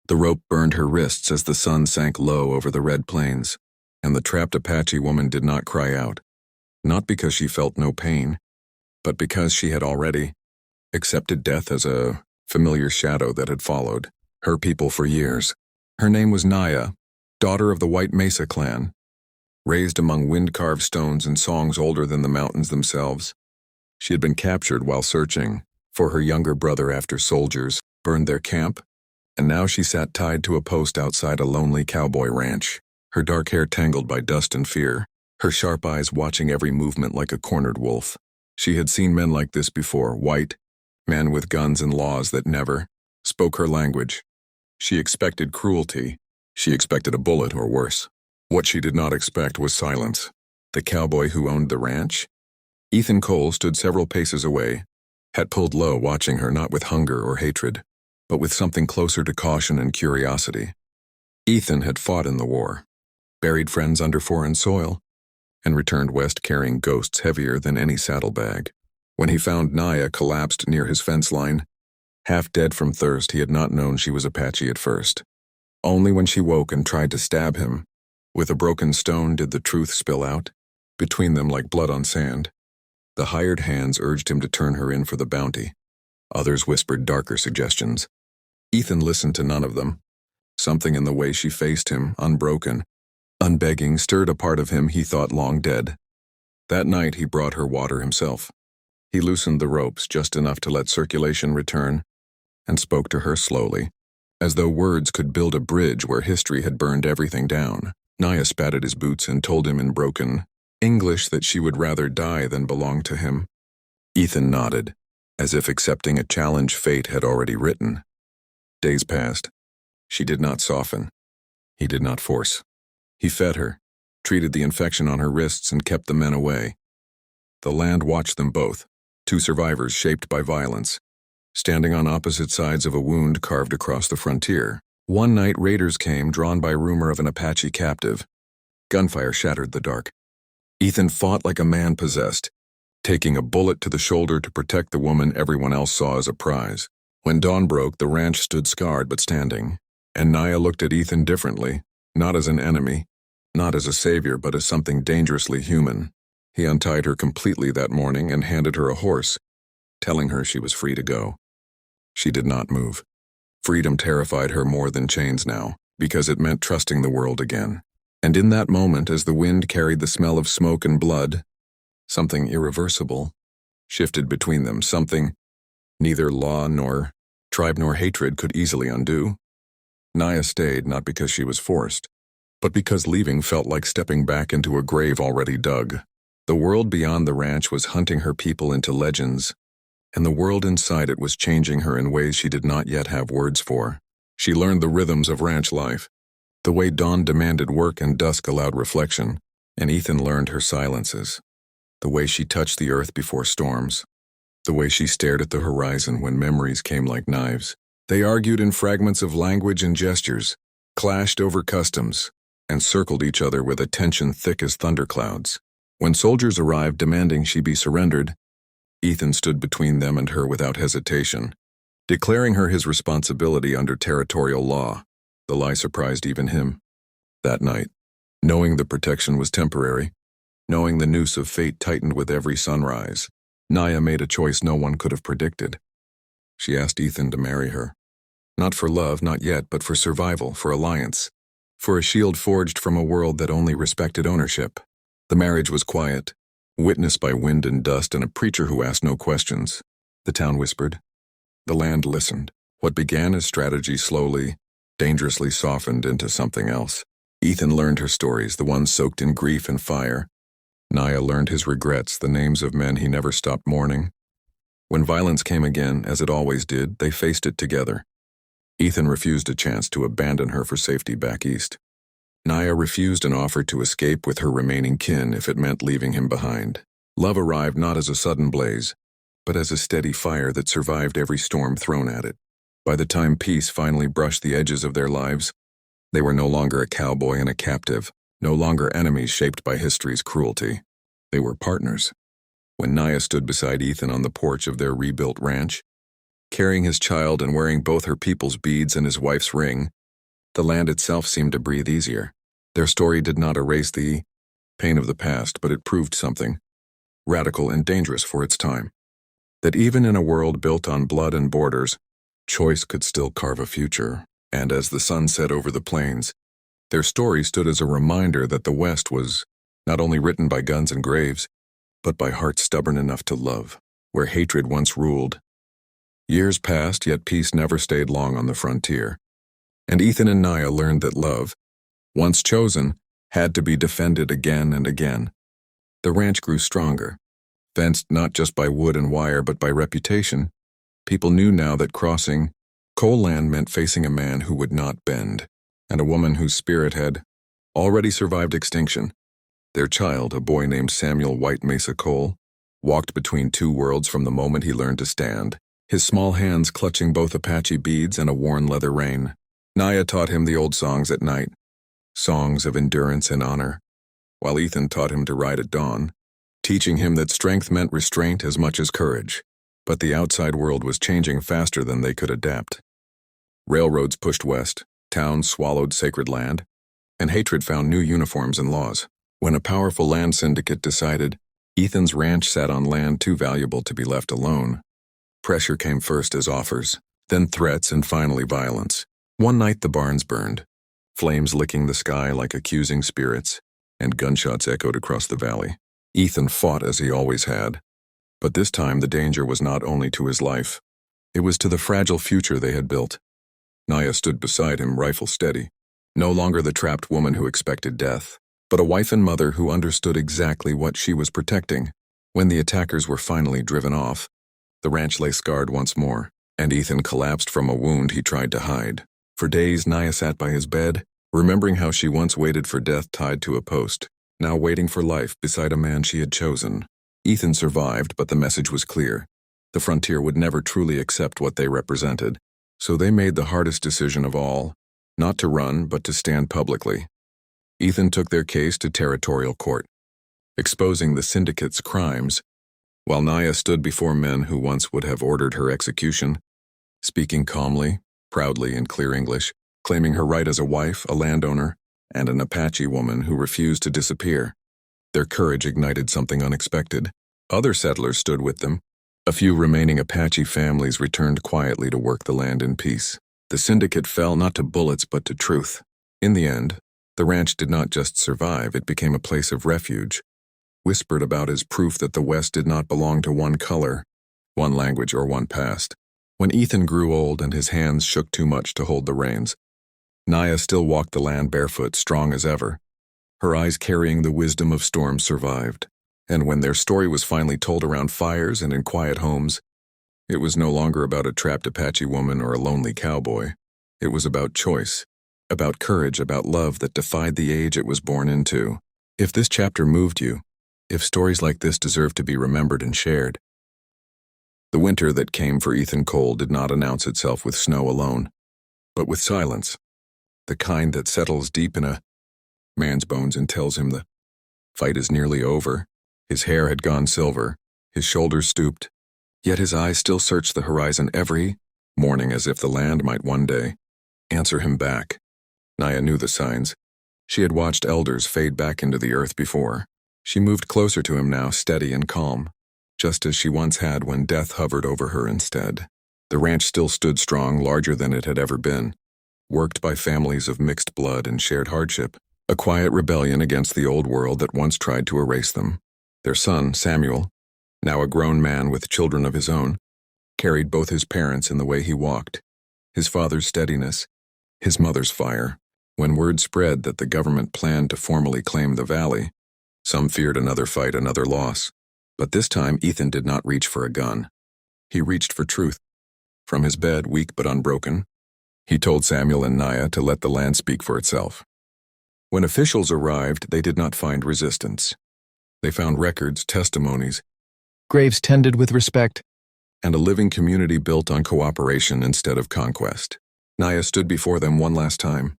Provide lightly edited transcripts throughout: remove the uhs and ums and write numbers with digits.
The rope burned her wrists as the sun sank low over the red plains, and the trapped Apache woman did not cry out, not because she felt no pain, but because she had already accepted death as a familiar shadow that had followed her people for years. Her name was Naya, daughter of the White Mesa clan, raised among wind-carved stones and songs older than the mountains themselves. She had been captured while searching for her younger brother after soldiers burned their camp, and now she sat tied to a post outside a lonely cowboy ranch, her dark hair tangled by dust and fear, her sharp eyes watching every movement like a cornered wolf. She had seen men like this before, white, men with guns and laws that never spoke her language. She expected cruelty. She expected a bullet or worse. What she did not expect was silence. The cowboy who owned the ranch, Ethan Cole, stood several paces away, hat pulled low, watching her not with hunger or hatred, but with something closer to caution and curiosity. Ethan had fought in the war, buried friends under foreign soil, and returned west carrying ghosts heavier than any saddlebag. When he found Naya collapsed near his fence line, half dead from thirst, he had not known she was Apache at first. Only when she woke and tried to stab him with a broken stone did the truth spill out, between them like blood on sand. The hired hands urged him to turn her in for the bounty. Others whispered darker suggestions. Ethan listened to none of them. Something in the way she faced him, unbroken, unbegging, stirred a part of him he thought long dead. That night he brought her water himself. He loosened the ropes just enough to let circulation return, and spoke to her slowly, as though words could build a bridge where history had burned everything down. Naya spat at his boots and told him in broken English that she would rather die than belong to him. Ethan nodded, as if accepting a challenge fate had already written. Days passed. She did not soften. He did not force. He fed her, treated the infection on her wrists, and kept the men away. The land watched them both, two survivors shaped by violence, standing on opposite sides of a wound carved across the frontier. One night raiders came, drawn by rumor of an Apache captive. Gunfire shattered the dark. Ethan fought like a man possessed, taking a bullet to the shoulder to protect the woman everyone else saw as a prize. When dawn broke, the ranch stood scarred but standing, and Naya looked at Ethan differently, not as an enemy, not as a savior, but as something dangerously human. He untied her completely that morning and handed her a horse, telling her she was free to go. She did not move. Freedom terrified her more than chains now, because it meant trusting the world again. And in that moment, as the wind carried the smell of smoke and blood, something irreversible shifted between them, something neither law nor tribe nor hatred could easily undo. Naya stayed not because she was forced, but because leaving felt like stepping back into a grave already dug. The world beyond the ranch was hunting her people into legends, and the world inside it was changing her in ways she did not yet have words for. She learned the rhythms of ranch life, the way dawn demanded work and dusk allowed reflection, and Ethan learned her silences, the way she touched the earth before storms, the way she stared at the horizon when memories came like knives. They argued in fragments of language and gestures, clashed over customs, and circled each other with a tension thick as thunderclouds. When soldiers arrived demanding she be surrendered, Ethan stood between them and her without hesitation, declaring her his responsibility under territorial law. The lie surprised even him. That night, knowing the protection was temporary, knowing the noose of fate tightened with every sunrise, Naya made a choice no one could have predicted. She asked Ethan to marry her. Not for love, not yet, but for survival, for alliance, for a shield forged from a world that only respected ownership. The marriage was quiet, witnessed by wind and dust and a preacher who asked no questions. The town whispered. The land listened. What began as strategy slowly, dangerously softened into something else. Ethan learned her stories, the ones soaked in grief and fire. Naya learned his regrets, the names of men he never stopped mourning. When violence came again, as it always did, they faced it together. Ethan refused a chance to abandon her for safety back east. Naya refused an offer to escape with her remaining kin if it meant leaving him behind. Love arrived not as a sudden blaze, but as a steady fire that survived every storm thrown at it. By the time peace finally brushed the edges of their lives, they were no longer a cowboy and a captive, no longer enemies shaped by history's cruelty. They were partners. When Naya stood beside Ethan on the porch of their rebuilt ranch, carrying his child and wearing both her people's beads and his wife's ring, The land itself seemed to breathe easier. Their story did not erase the pain of the past, but it proved something radical and dangerous for its time. That even in a world built on blood and borders, choice could still carve a future. And as the sun set over the plains, their story stood as a reminder that the West was not only written by guns and graves, but by hearts stubborn enough to love, where hatred once ruled. Years passed, yet peace never stayed long on the frontier. And Ethan and Nia learned that love, once chosen, had to be defended again and again. The ranch grew stronger, fenced not just by wood and wire but by reputation. People knew now that crossing coal land meant facing a man who would not bend, and a woman whose spirit had already survived extinction. Their child, a boy named Samuel White Mesa Cole, walked between two worlds from the moment he learned to stand, his small hands clutching both Apache beads and a worn leather rein. Nia taught him the old songs at night, songs of endurance and honor, while Ethan taught him to ride at dawn, teaching him that strength meant restraint as much as courage. But the outside world was changing faster than they could adapt. Railroads pushed west, towns swallowed sacred land, and hatred found new uniforms and laws. When a powerful land syndicate decided Ethan's ranch sat on land too valuable to be left alone, pressure came first as offers, then threats, and finally violence. One night the barns burned, flames licking the sky like accusing spirits, and gunshots echoed across the valley. Ethan fought as he always had, but this time the danger was not only to his life, it was to the fragile future they had built. Nia stood beside him, rifle steady, no longer the trapped woman who expected death, but a wife and mother who understood exactly what she was protecting. When the attackers were finally driven off, the ranch lay scarred once more, and Ethan collapsed from a wound he tried to hide. For days, Nia sat by his bed, remembering how she once waited for death tied to a post, now waiting for life beside a man she had chosen. Ethan survived, but the message was clear. The frontier would never truly accept what they represented, so they made the hardest decision of all, not to run, but to stand publicly. Ethan took their case to territorial court, exposing the syndicate's crimes, while Nia stood before men who once would have ordered her execution, speaking calmly, proudly in clear English, claiming her right as a wife, a landowner, and an Apache woman who refused to disappear. Their courage ignited something unexpected. Other settlers stood with them. A few remaining Apache families returned quietly to work the land in peace. The syndicate fell not to bullets but to truth. In the end, the ranch did not just survive, it became a place of refuge, whispered about as proof that the West did not belong to one color, one language, or one past. When Ethan grew old and his hands shook too much to hold the reins, Nia still walked the land barefoot, strong as ever. Her eyes carrying the wisdom of storms survived, and when their story was finally told around fires and in quiet homes, it was no longer about a trapped Apache woman or a lonely cowboy. It was about choice, about courage, about love that defied the age it was born into. If this chapter moved you, if stories like this deserve to be remembered and shared. The winter that came for Ethan Cole did not announce itself with snow alone, but with silence, the kind that settles deep in a man's bones and tells him the fight is nearly over. His hair had gone silver, his shoulders stooped, yet his eyes still searched the horizon every morning as if the land might one day answer him back. Nia knew the signs. She had watched elders fade back into the earth before. She moved closer to him now, steady and calm, just as she once had when death hovered over her instead. The ranch still stood strong, larger than it had ever been, worked by families of mixed blood and shared hardship, a quiet rebellion against the old world that once tried to erase them. Their son, Samuel, now a grown man with children of his own, carried both his parents in the way he walked, his father's steadiness, his mother's fire. When word spread that the government planned to formally claim the valley, some feared another fight, another loss. But this time Ethan did not reach for a gun. He reached for truth. From his bed, weak but unbroken, he told Samuel and Nia to let the land speak for itself. When officials arrived, they did not find resistance. They found records, testimonies, graves tended with respect, and a living community built on cooperation instead of conquest. Nia stood before them one last time,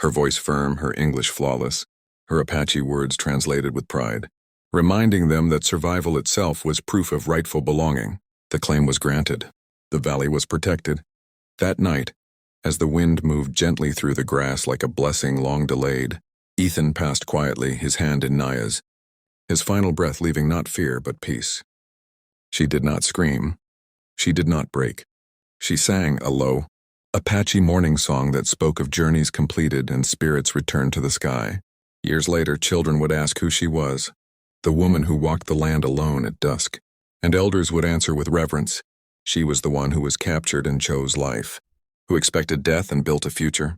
her voice firm, her English flawless, her Apache words translated with pride, reminding them that survival itself was proof of rightful belonging. The claim was granted. The valley was protected. That night, As the wind moved gently through the grass like a blessing long delayed, Ethan passed quietly, his hand in Naya's, his final breath leaving not fear but peace. She did not scream. She did not break. She sang a low, Apache morning song that spoke of journeys completed and spirits returned to the sky. Years later, children would ask who she was, the woman who walked the land alone at dusk, and elders would answer with reverence, she was the one who was captured and chose life, who expected death and built a future,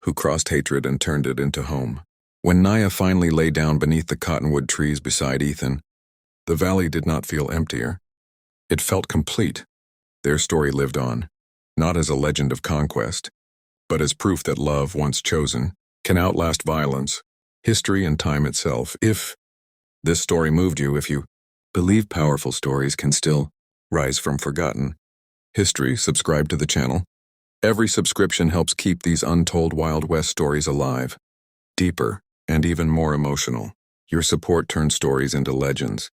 who crossed hatred and turned it into home. When Naya finally lay down beneath the cottonwood trees beside Ethan, the valley did not feel emptier. It felt complete. Their story lived on, not as a legend of conquest, but as proof that love, once chosen, can outlast violence, history, and time itself. If this story moved you, if you believe powerful stories can still rise from forgotten history, subscribe to the channel. Every subscription helps keep these untold Wild West stories alive, deeper, and even more emotional. Your support turns stories into legends.